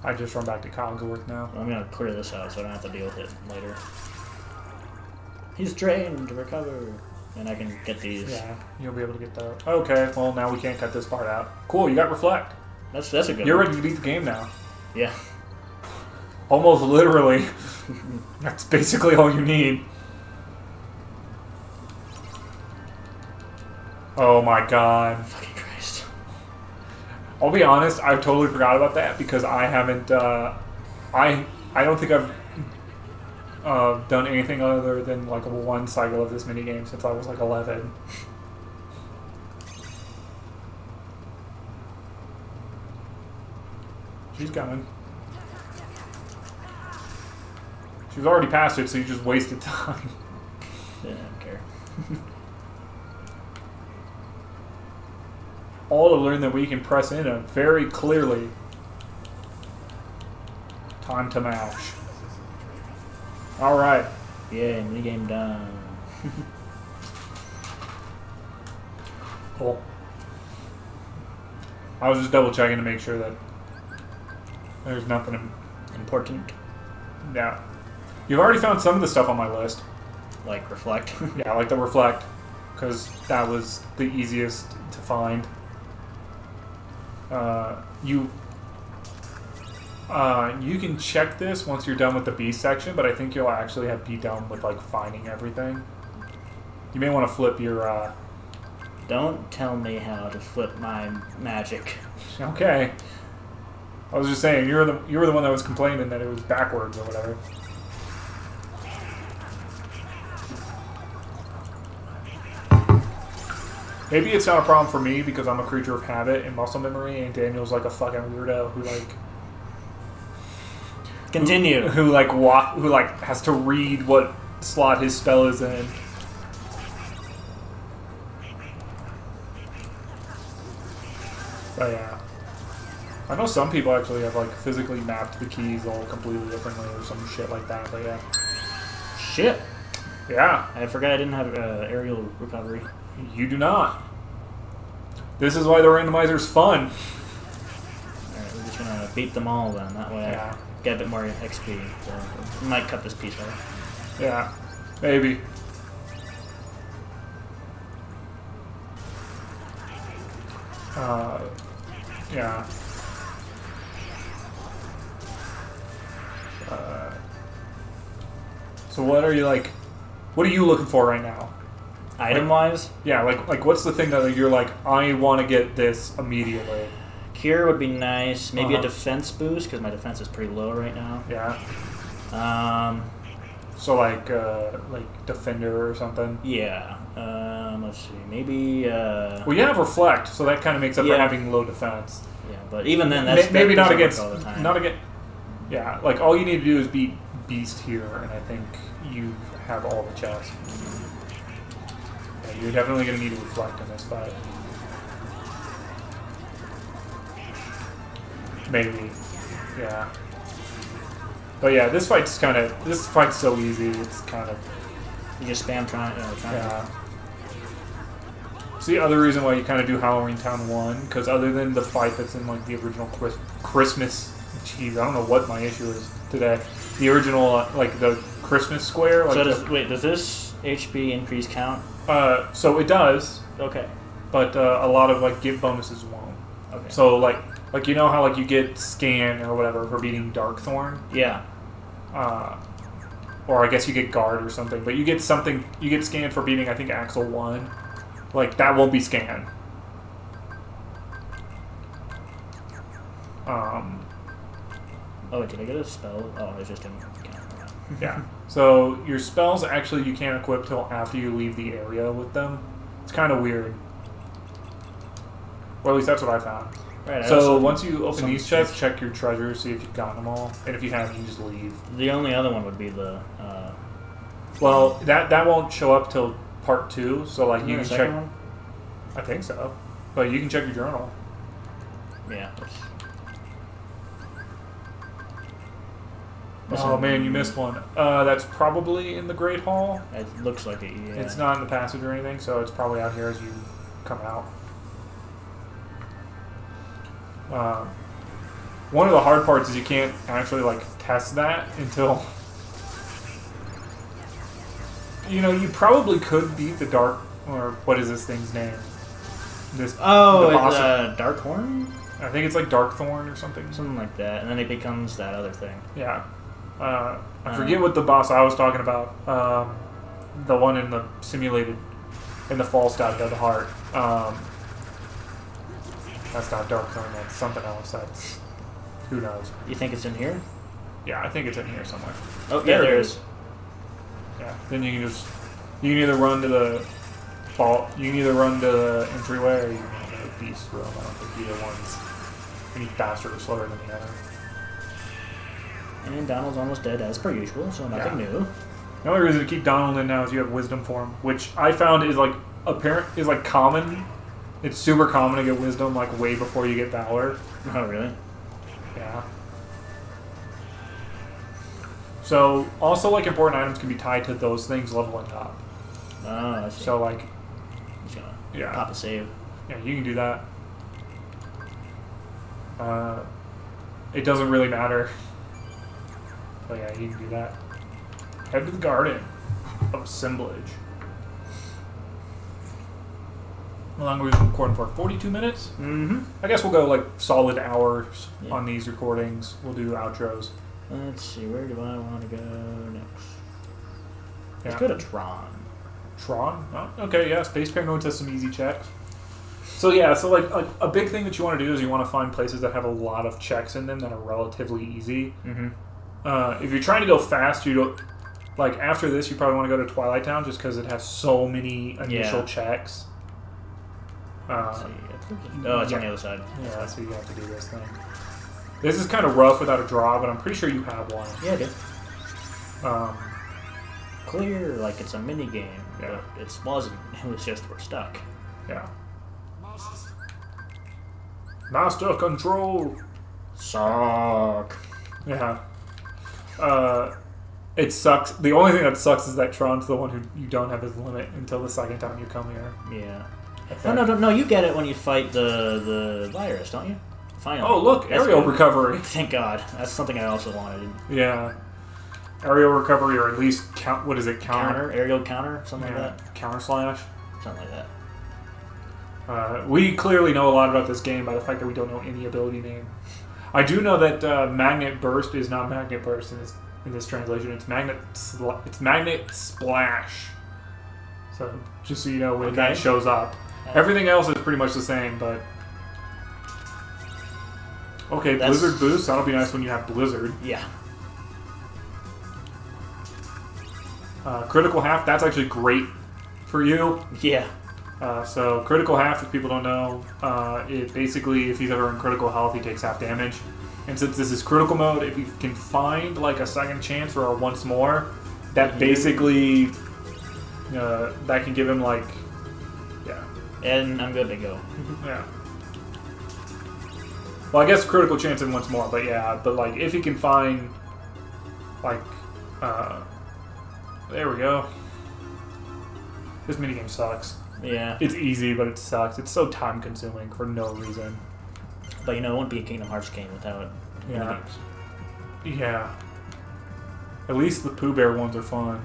I just run back to Cogsworth now. I'm going to clear this out so I don't have to deal with it later. He's drained to recover. And I can get these. Yeah, you'll be able to get those. Okay, well now we can't cut this part out. Cool, you got Reflect. That's a good You're one. ready to beat the game now. Yeah. Almost literally. That's basically all you need. Oh my god. Fucking Christ. I'll be honest, I totally forgot about that because I haven't, I don't think I've done anything other than like one cycle of this minigame since I was like 11. She's coming. She was already past it, so you just wasted time. Yeah, I don't care. All to learn that we can press in it very clearly. Time to mash. Alright. Yeah, minigame done. Cool. I was just double checking to make sure that there's nothing Important. Yeah. You've already found some of the stuff on my list. Like Reflect. Yeah, like the Reflect. Because that was the easiest to find. You can check this once you're done with the B section, but I think you'll actually have be done with like finding everything. You may want to flip your Don't tell me how to flip my magic. Okay. I was just saying you were the one that was complaining that it was backwards or whatever. Maybe it's not a problem for me because I'm a creature of habit and muscle memory, and Daniel's like a fucking weirdo who like Continue. who has to read what slot his spell is in. But yeah. I know some people actually have like physically mapped the keys all completely differently or some shit like that, but yeah. Shit. Yeah. I forgot I didn't have aerial recovery. You do not. This is why the randomizer's fun. Alright, we're just gonna beat them all then. That way I get a bit more XP. So we might cut this piece out. Yeah. Maybe. Yeah. So what are you like? What are you looking for right now? Item-wise? Yeah, like what's the thing that you're like, I want to get this immediately? Cure would be nice. Maybe a defense boost, because my defense is pretty low right now. Yeah. So like Defender or something? Yeah. Let's see. Maybe... Well, you have Reflect, so that kind of makes up for having low defense. Yeah, but even then, that's... Maybe not against... all the time. Not against... Yeah, like all you need to do is beat Beast here, and I think you have all the chests. Yeah, you're definitely going to need to Reflect in this fight. Maybe. Yeah. But yeah, this fight's so easy, it's kind of... You just spam trying yeah. It's the other reason why you kind of do Halloween Town 1, because other than the fight that's in like the original Christmas... Jeez, I don't know what my issue is today. The original, like the Christmas square... Like so does this HP increase count? So it does. Okay. But a lot of like gift bonuses won't. Okay. So like you know how like you get scan or whatever for beating Darkthorn? Yeah. Or I guess you get guard or something, but you get scanned for beating I think Axel 1. Like that won't be scanned. Oh, wait, did I get a spell? Oh, I just didn't count. Yeah. So your spells actually you can't equip till after you leave the area with them. It's kind of weird. Or at least that's what I found. Right, so once you open these chests, check your treasures, see if you've gotten them all, and if you haven't, you just leave. The only other one would be the. Well, that won't show up till part 2. So like you can check. One? I think so, but you can check your journal. Yeah. Oh man, you missed one. That's probably in the Great Hall. It looks like it. Yeah. It's not in the passage or anything, so it's probably out here as you come out. One of the hard parts is you can't actually like test that until you probably could beat the dark or what is this thing's name? It's Darkhorn? I think it's like Darkthorn or something. Something like that, and then it becomes that other thing. Yeah. I forget what the boss I was talking about. The one in the simulated, in the Falstaff of the Heart. That's not Darkthorn, that's something else. That's... Who knows? You think it's in here? Yeah, I think it's in here somewhere. Oh, yeah, there it is. Yeah, then you can either run to the entryway or you can go to the beast room. I don't think either one's any faster or slower than the other. And Donald's almost dead as per usual, so nothing new. The only reason to keep Donald in now is you have Wisdom form, which I found is like common. It's super common to get Wisdom like way before you get Valor. Oh really? Yeah. So also like important items can be tied to those things leveling up. Oh, I see. So like, just gonna pop a save. Yeah, you can do that. It doesn't really matter. But yeah, you can do that. Head to the Garden of Assemblage. How long are we recording for? 42 minutes? Mm-hmm. I guess we'll go like solid hours on these recordings. We'll do outros. Let's see, where do I want to go next? Yeah. Let's go to Tron. Tron? Oh, okay, yeah. Space Paranoids has some easy checks. So yeah, so like a big thing that you want to do is you want to find places that have a lot of checks in them that are relatively easy. Mm-hmm. If you're trying to go fast, you don't... Like, after this, you probably want to go to Twilight Town just because it has so many initial checks. Let's see. It's on the other side. Yeah, so you have to do this thing. This is kind of rough without a draw, but I'm pretty sure you have one. Yeah, I do. Clear, like it's a mini game. Yeah. But it wasn't. It was just we're stuck. Yeah. Master control. Suck. Yeah. It sucks. The only thing that sucks is that Tron's the one who you don't have his limit until the second time you come here. Yeah. No, you get it when you fight the virus, don't you? Finally. Oh, look, aerial recovery. Thank God. That's something I also wanted. Yeah. Aerial recovery, or at least what is it? Counter? Aerial counter? Something like that? Counter slash? Something like that. We clearly know a lot about this game by the fact that we don't know any ability name. I do know that Magnet Burst is not Magnet Burst in this translation. It's Magnet Splash. So, just so you know when that shows up. Everything else is pretty much the same, but... Okay, Blizzard Boost. That'll be nice when you have Blizzard. Yeah. Critical Half. That's actually great for you. Yeah. So, Critical Half, if people don't know, it basically, if he's ever in critical health, he takes half damage. And since this is critical mode, if you can find like a second chance or a once more, that basically, that can give him like, And I'm good to go. Yeah. Well, I guess critical chance and once more, but yeah, but like if he can find, like, there we go. This minigame sucks. Yeah. It's easy, but it sucks. It's so time consuming for no reason. But it wouldn't be a Kingdom Hearts game without minigames. Yeah. At least the Pooh Bear ones are fun.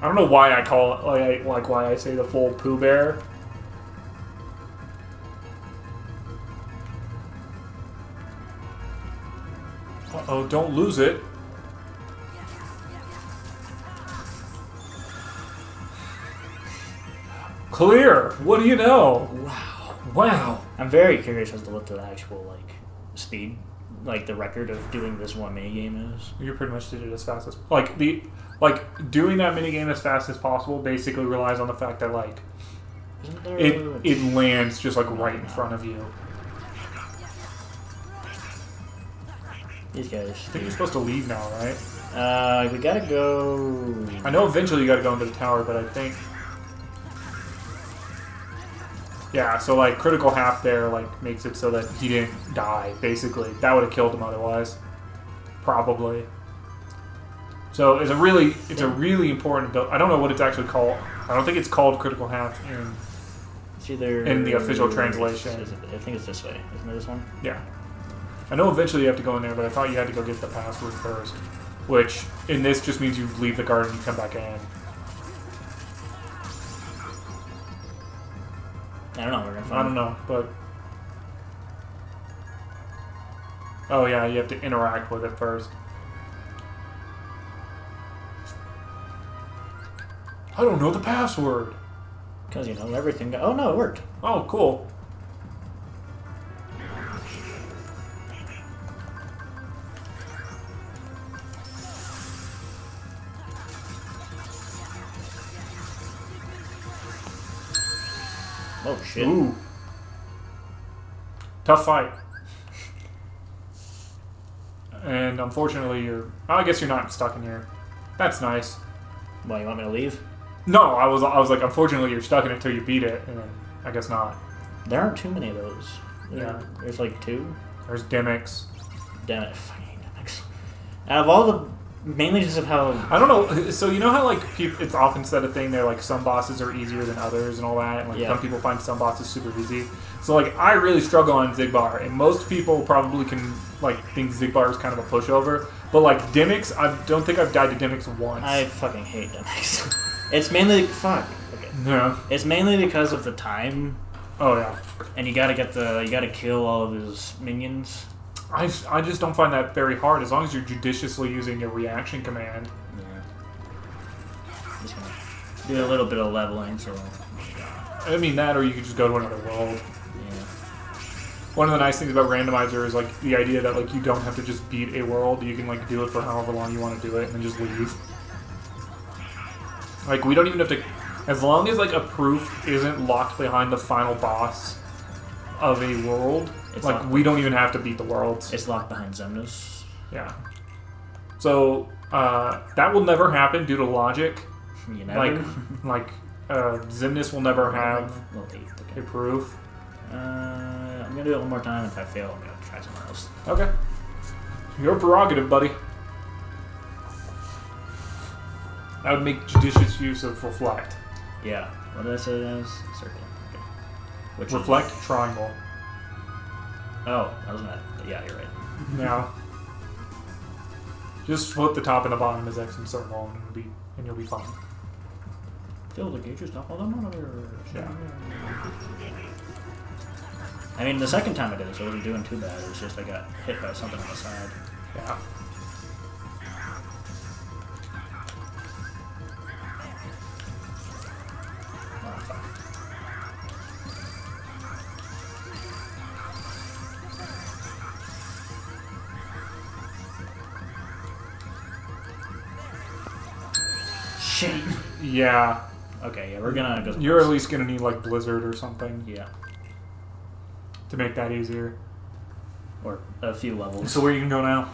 I don't know why I call it, like why I say the full Pooh Bear. Uh-oh, don't lose it. Clear! What do you know? Wow. Wow. I'm very curious as to what the actual, like, speed like the record of doing this one mini game is. You pretty much did it as fast as doing that mini game as fast as possible. Basically, relies on the fact that like it lands just like right in front of you. These guys. I think you're supposed to leave now, right? We gotta go. I know eventually you gotta go into the tower, but I think. Yeah, so like critical half there like makes it so that he didn't die, basically. That would have killed him otherwise. Probably. So it's a really important build. I don't know what it's actually called. I don't think it's called critical half in the official translation. I think it's this way. Isn't it this one? Yeah. I know eventually you have to go in there, but I thought you had to go get the password first. Which in this just means you leave the garden and you come back in. I don't know. We're gonna find. I don't know, but oh yeah, you have to interact with it first. I don't know the password. Because everything. Oh no, it worked. Oh, cool. Oh shit. Ooh. Tough fight. And unfortunately I guess you're not stuck in here. That's nice. Well, you want me to leave? No, I was like, unfortunately you're stuck in it until you beat it, and then I guess not. There aren't too many of those. There's like 2. There's Demics. Damn it, fucking Demics. Out of all the mainly just of how I don't know. So you know how like it's often said a thing. They're like some bosses are easier than others and all that. And like some people find some bosses super easy. So like I really struggle on Xigbar, and most people probably can like think Xigbar is kind of a pushover. But like Demics, I don't think I've died to Demics once. I fucking hate Demics. It's mainly Okay. Yeah. It's mainly because of the time. Oh yeah. And you gotta kill all of his minions. I just don't find that very hard as long as you're judiciously using your reaction command. Yeah. Just gonna do a little bit of leveling, so. I mean that, or you could just go to another world. Yeah. One of the nice things about Randomizer is like the idea that like you don't have to just beat a world. You can like do it for however long you want to do it and then just leave. Like we don't even have to, as long as like a proof isn't locked behind the final boss of a world. We don't even have to beat the worlds. It's locked behind Xemnas. Yeah. So that will never happen due to logic. You never. Xemnas will never have a proof. I'm gonna do it one more time. If I fail, I'm gonna try somewhere else. Okay. Your prerogative, buddy. I would make judicious use of reflect. Yeah. What did I say it as? Circle. Okay. Which reflect triangle. Oh, I was not. Yeah, you're right. Yeah. Just flip the top and the bottom as X and circle, and you'll be fine. Fill the gauges, top all the monitors. Yeah. I mean, the second time I did this, I wasn't doing too bad. It was just I got hit by something on the side. Yeah. Oh, fuck. Shit. Yeah. Okay, yeah, we're gonna go. You're at least gonna need like Blizzard or something. Yeah. To make that easier. Or a few levels. So where you can go now?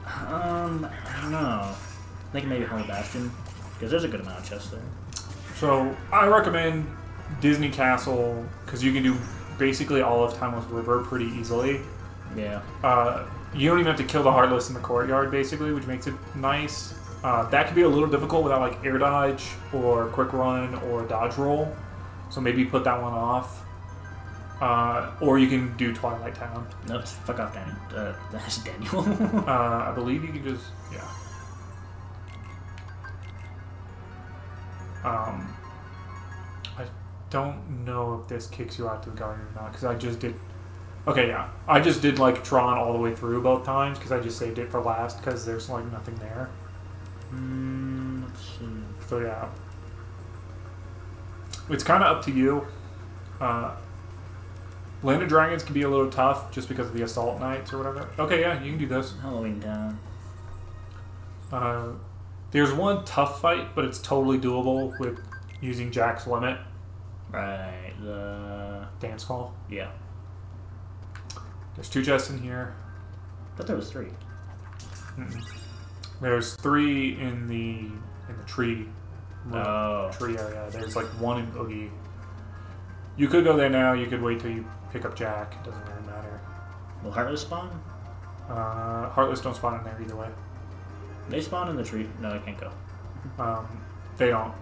I don't know. I think maybe Home Bastion, because there's a good amount of chests there. So I recommend Disney Castle because you can do basically all of Timeless River pretty easily. Yeah. You don't even have to kill the Heartless in the courtyard, basically, which makes it nice. That can be a little difficult without like air dodge or quick run or dodge roll. So maybe put that one off. Or you can do Twilight Town. No, fuck off, Daniel. That's Daniel. I believe you can just, yeah. I don't know if this kicks you out to the garden or not, because I just did. Okay, yeah. I just did like Tron all the way through both times, because I just saved it for last, because there's like nothing there. Let's see. So yeah. It's kind of up to you. Landed Dragons can be a little tough just because of the Assault Knights or whatever. Okay, yeah, you can do this. Halloween Town. There's one tough fight, but it's totally doable with using Jack's Limit. Right, the... Dance Hall. Yeah. There's 2 chests in here. I thought there was 3. There's 3 in the tree. Tree area. There's like 1 in Oogie. You could go there now. You could wait till you pick up Jack. It doesn't really matter. Will Heartless spawn? Heartless don't spawn in there either way. They spawn in the tree. No, they can't go. They don't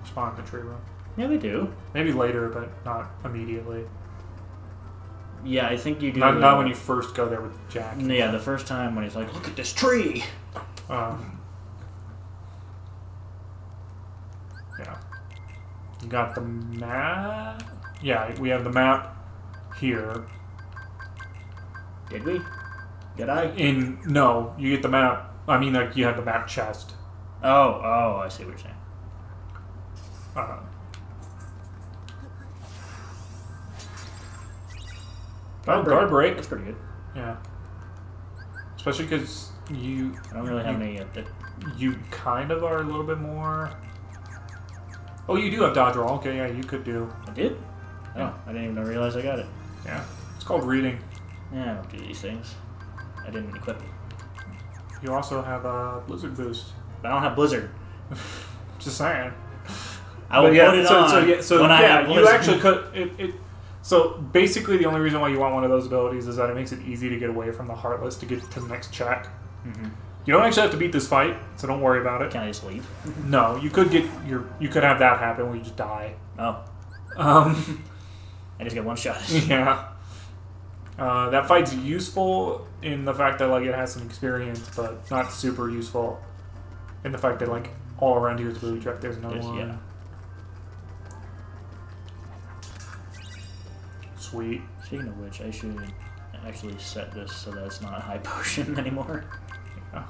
spawn in the tree room. Yeah, they do. Maybe later, but not immediately. Yeah, I think you do. Not when you first go there with Jack. Yeah, the first time when he's like, look at this tree! Yeah. You got the map? Yeah, we have the map here. Did we? Did I? No, you get the map. I mean, like, you have the map chest. Oh, I see what you're saying. Guard break. That's pretty good. Yeah. Especially because you... I don't really have any yet. You kind of are a little bit more... Oh, you do have dodge roll. Okay, yeah, you could do... I did? Yeah. Oh, I didn't even realize I got it. Yeah. It's called reading. Yeah, I don't do these things. I didn't equip it. You also have a Blizzard boost. But I don't have Blizzard. Just saying. I will put it on when I have Blizzard. You actually could... So basically, the only reason why you want one of those abilities is that it makes it easy to get away from the Heartless to get to the next check. Mm-hmm. You don't actually have to beat this fight, so don't worry about it. Can I just leave? No, you could you could have that happen where you just die. Oh. I just get one shot. Yeah. That fight's useful in the fact that like it has some experience, but not super useful in the fact that like all around here is a booby trap. There's another one. Yeah. Sweet. Speaking of which, I should actually set this so that it's not a high potion anymore. Yeah.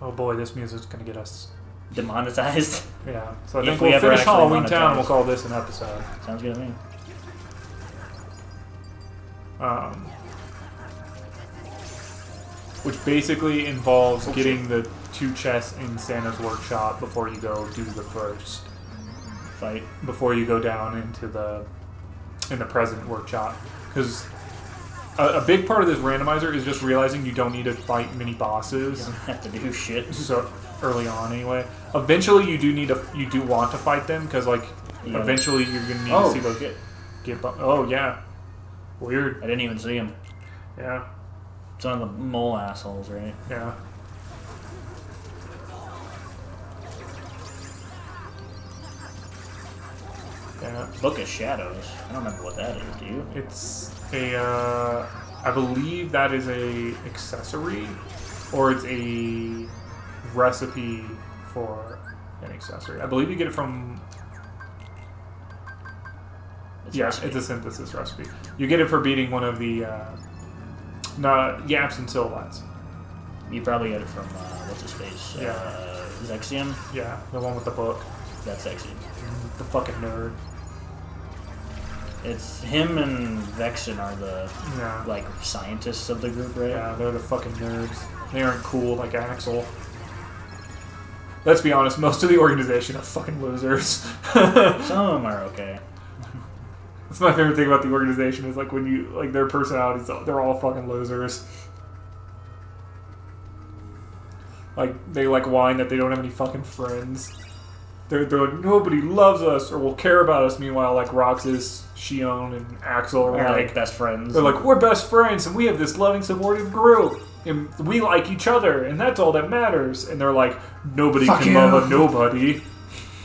Oh boy, this music's gonna get us demonetized. Yeah. So I think we'll finish Halloween Town and we'll call this an episode. Sounds good to me. Which basically involves getting the 2 chests in Santa's workshop before you go do the first fight. Before you go down into the present workshop, because a big part of this randomizer is just realizing you don't need to fight mini bosses. You don't have to do shit so early on anyway. Eventually, you do want to fight them because like eventually you're gonna need to see those get. Oh yeah, weird. I didn't even see him. Yeah. It's one of the mole assholes, right? Yeah. Yeah. Book of Shadows. I don't remember what that is, do you? It's a, I believe that is a accessory, or it's a recipe for an accessory. I believe you get it from... It's a synthesis recipe. You get it for beating one of the Yaps and Silvats. You probably get it from, what's his face? Zexion? Yeah, the one with the book. That's Zexion. The fucking nerd. It's him and Vexen are the like scientists of the group, right? Yeah, they're the fucking nerds. They aren't cool like Axel. Let's be honest, most of the organization are fucking losers. Some of them are okay. That's my favorite thing about the organization is like when you like their personalities, they're all fucking losers. Like they like whine that they don't have any fucking friends. They're like, nobody loves us or will care about us. Meanwhile, like Roxas, Shion, and Axel are like best friends. They're like, we're best friends and we have this loving, supportive group. And we like each other and that's all that matters. And they're like, nobody can love a nobody.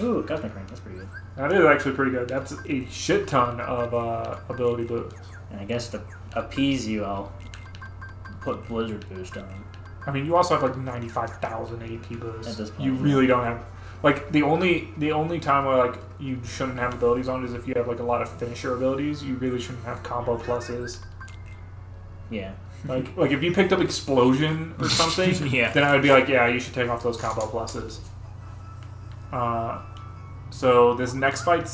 Ooh, Cosmic Ring, that's pretty good. That is actually pretty good. That's a shit ton of ability boost. And I guess to appease you, I'll put Blizzard boost on. I mean, you also have like 95,000 AP boost. At this point, you really don't have... Like, the only time where, like, you shouldn't have abilities on is if you have, like, a lot of finisher abilities. You really shouldn't have combo pluses. Yeah. Like if you picked up Explosion or something, then I would be like, yeah, you should take off those combo pluses. So this next fight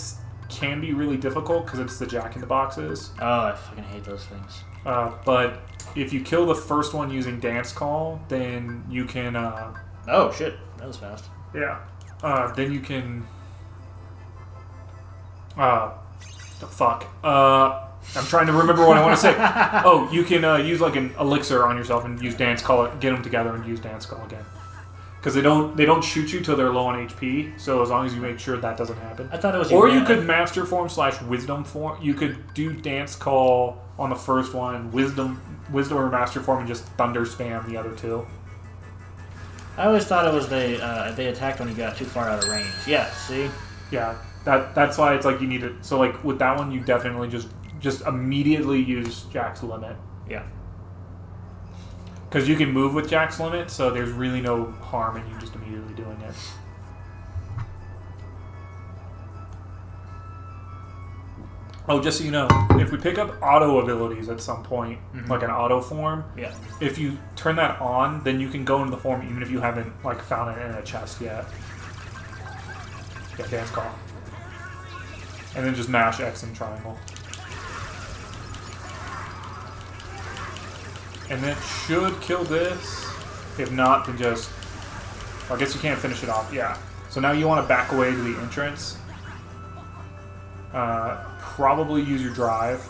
can be really difficult because it's the Jack-in-the-Boxes. Oh, I fucking hate those things. But if you kill the first one using Dance Call, then you can... oh, shit. That was fast. Yeah. Then you can... the fuck. I'm trying to remember what I want to say. Oh, you can use like an elixir on yourself and use Dance Call, get them together and use Dance Call again. Because they don't shoot you till they're low on HP. So as long as you make sure that doesn't happen. I thought it was. Or you could Master Form / Wisdom Form. You could do Dance Call on the first one, Wisdom or Master Form, and just Thunder Spam the other two. I always thought it was they attacked when you got too far out of range. Yeah. See. Yeah. That's why it's like you need it. So like with that one, you definitely just immediately use Jack's Limit. Yeah. Because you can move with Jack's Limit, so there's really no harm in you just immediately doing it. Oh, just so you know, if we pick up auto abilities at some point, like an auto form, if you turn that on, then you can go into the form even if you haven't like found it in a chest yet. Yeah, Dance Call. And then just mash X and triangle. And then it should kill this. If not, then just... Well, I guess you can't finish it off. Yeah. So now you want to back away to the entrance. Probably use your drive.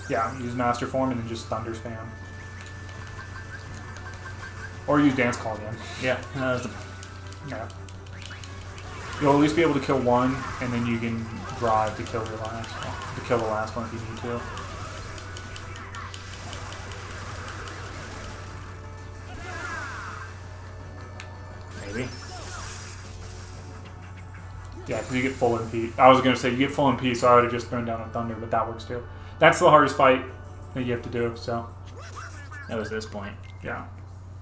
Yeah, use Master Form and then just Thunder Spam. Or use Dance Call again. Yeah. Yeah. You'll at least be able to kill one, and then you can drive to kill the last one if you need to. Maybe. Yeah, because you get full MP. I was going to say, you get full MP, so I would have just thrown down a Thunder, but that works too. That's the hardest fight that you have to do, so. That was this point. Yeah.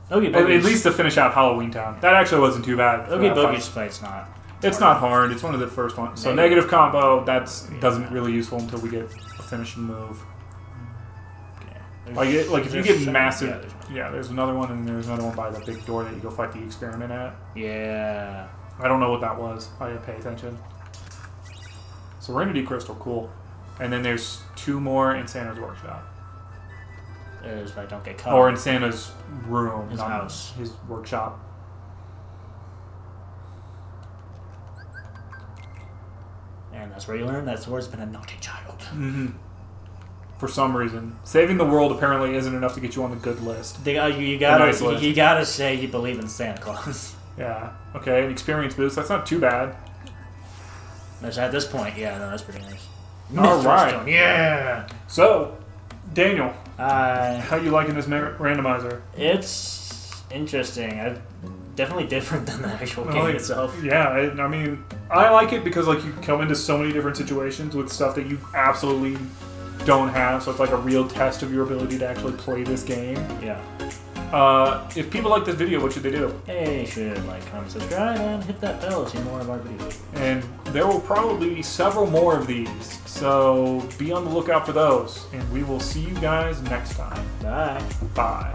Okay, at least to finish out Halloween Town. That actually wasn't too bad. Okay, Bogey's fight's not. It's not hard. It's one of the first ones. So negative combo, doesn't really useful until we get a finishing move. Okay. Like if you get massive... Yeah, there's another one, and there's another one by the big door that you go fight the experiment at. Yeah. I don't know what that was. I didn't pay attention. Serenity Crystal, cool. And then there's 2 more in Santa's workshop. If I don't get caught. Or in Santa's room. His house. His workshop. And that's where you learn that Sword's been a naughty child. Mm-hmm. For some reason. Saving the world apparently isn't enough to get you on the good list. You gotta say you believe in Santa Claus. Yeah. Okay, an experience boost. That's not too bad. At this point, yeah, no, that's pretty nice. Alright. Yeah! So, Daniel. How you liking this randomizer? It's interesting. Definitely different than the actual game itself. Yeah, I mean, I like it because like you come into so many different situations with stuff that you absolutely don't have, so it's like a real test of your ability to actually play this game. Yeah. If people like this video, what should they do? They should like, comment, subscribe, and hit that bell to see more of our videos. And there will probably be several more of these, so be on the lookout for those. And we will see you guys next time. Bye. Bye.